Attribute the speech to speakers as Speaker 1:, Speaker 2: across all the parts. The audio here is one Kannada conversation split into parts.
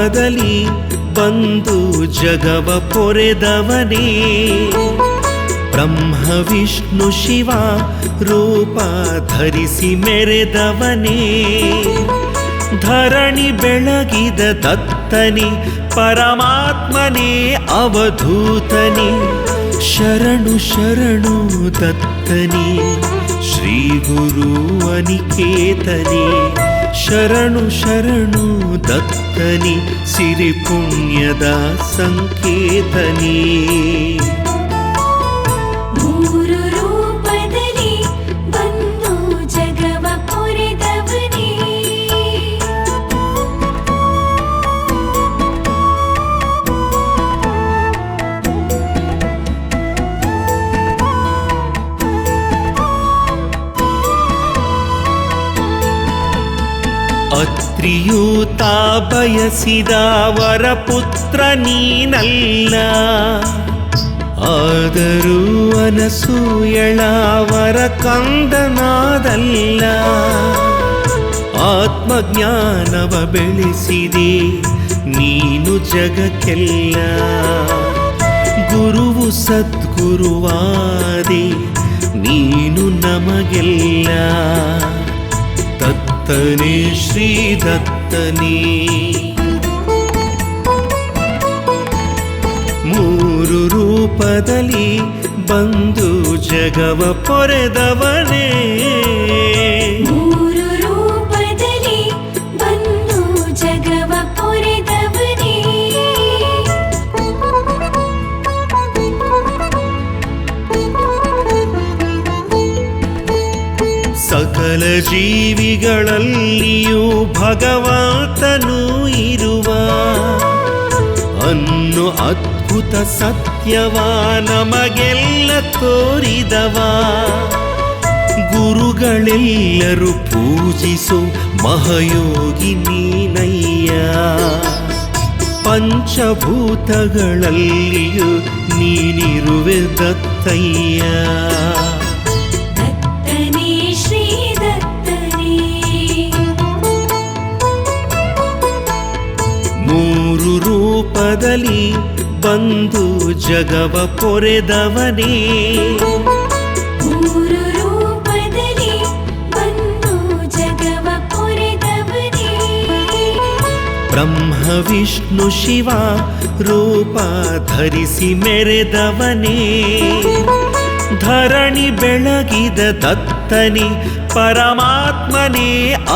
Speaker 1: ರೂಪದಲ್ಲಿ ಬಂದು ಜಗವ ಪೊರೆದವನೇ, ಬ್ರಹ್ಮ ವಿಷ್ಣು ಶಿವ ರೂಪ ಧರಿಸಿ ಮೆರೆದವನೇ, ಧರಣಿ ಬೆಳಗಿದ ದತ್ತನೇ ಪರಮಾತ್ಮನೇ ಅವಧೂತನೇ, ಶರಣು ಶರಣು ದತ್ತನೇ ಶ್ರೀ ಗುರು ಅನಿಕೇತನೇ, ಶರಣು ಶರಣು ದತ್ತನೇ ಸಿರಿ ಪುಣ್ಯದ ಸಂಕೇತನೇ. ಅತ್ರಿಯೂತ ಬಯಸಿದ ವರಪುತ್ರ ನೀನಲ್ಲ, ಆದರೂ ಅನಸೂಯಳ ವರ ಕಂದನಾದಲ್ಲ. ಆತ್ಮಜ್ಞಾನವ ಬೆಳೆಸಿದೆ ನೀನು ಜಗಕ್ಕೆಲ್ಲ, ಗುರುವು ಸದ್ಗುರುವಾದೆ ನೀನು ನಮಗೆಲ್ಲ. ದತ್ತನೇ ಶ್ರೀ ದತ್ತನೇ ಮೂರು ರೂಪದಲ್ಲಿ ಬಂದು ಜಗವ ಪೊರೆದವನೇ,
Speaker 2: ಮೂರು ರೂಪದಲ್ಲಿ ಬಂದು ಜಗವ ಪೊರೆದವನೇ,
Speaker 1: ಸಕಲ ಜೀವಿಗಳಲ್ಲಿಯೂ ಭಗವಂತನೂ ಇರುವ ಅನ್ನು ಅದ್ಭುತ ಸತ್ಯವ ನಮಗೆಲ್ಲ ತೋರಿದವ. ಗುರುಗಳೆಲ್ಲರೂ ಪೂಜಿಸೋ ಮಹಾಯೋಗಿ ನೀನಯ್ಯ, ಪಂಚಭೂತಗಳಲ್ಲಿಯೂ ನೀನಿರುವೆ ದತ್ತಯ್ಯ. ಮೂರು ರೂಪದಲ್ಲಿ ಬಂದು ಜಗವ ಪೊರೆದವನೇ,
Speaker 2: ಮೂರು ರೂಪದಲ್ಲಿ ಬಂದು ಜಗವ ಪೊರೆದವನೇ,
Speaker 1: ಬ್ರಹ್ಮ ವಿಷ್ಣು ಶಿವ ರೂಪ ಧರಿಸಿ ಮೆರೆದವನೇ, ಧರಣಿ ಬೆಳಗಿದ ದತ್ತನೇ ಪರಮಾತ್ಮನೇ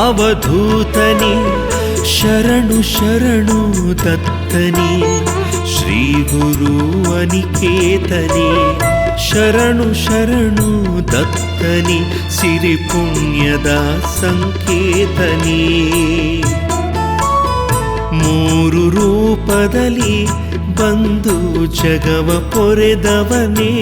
Speaker 1: ಅವಧೂತನೇ, ಶರಣು ಶರಣು ದತ್ತನೇ ಶ್ರೀ ಗುರು ಅನಿಕೇತನೇ, ಶರಣು ಶರಣು ದತ್ತನೇ ಸಿರಿ ಪುಣ್ಯದ ಸಂಕೇತನೇ. ಮೂರು ರೂಪದಲ್ಲಿ ಬಂದು ಜಗವ ಪೊರೆದವನೇ.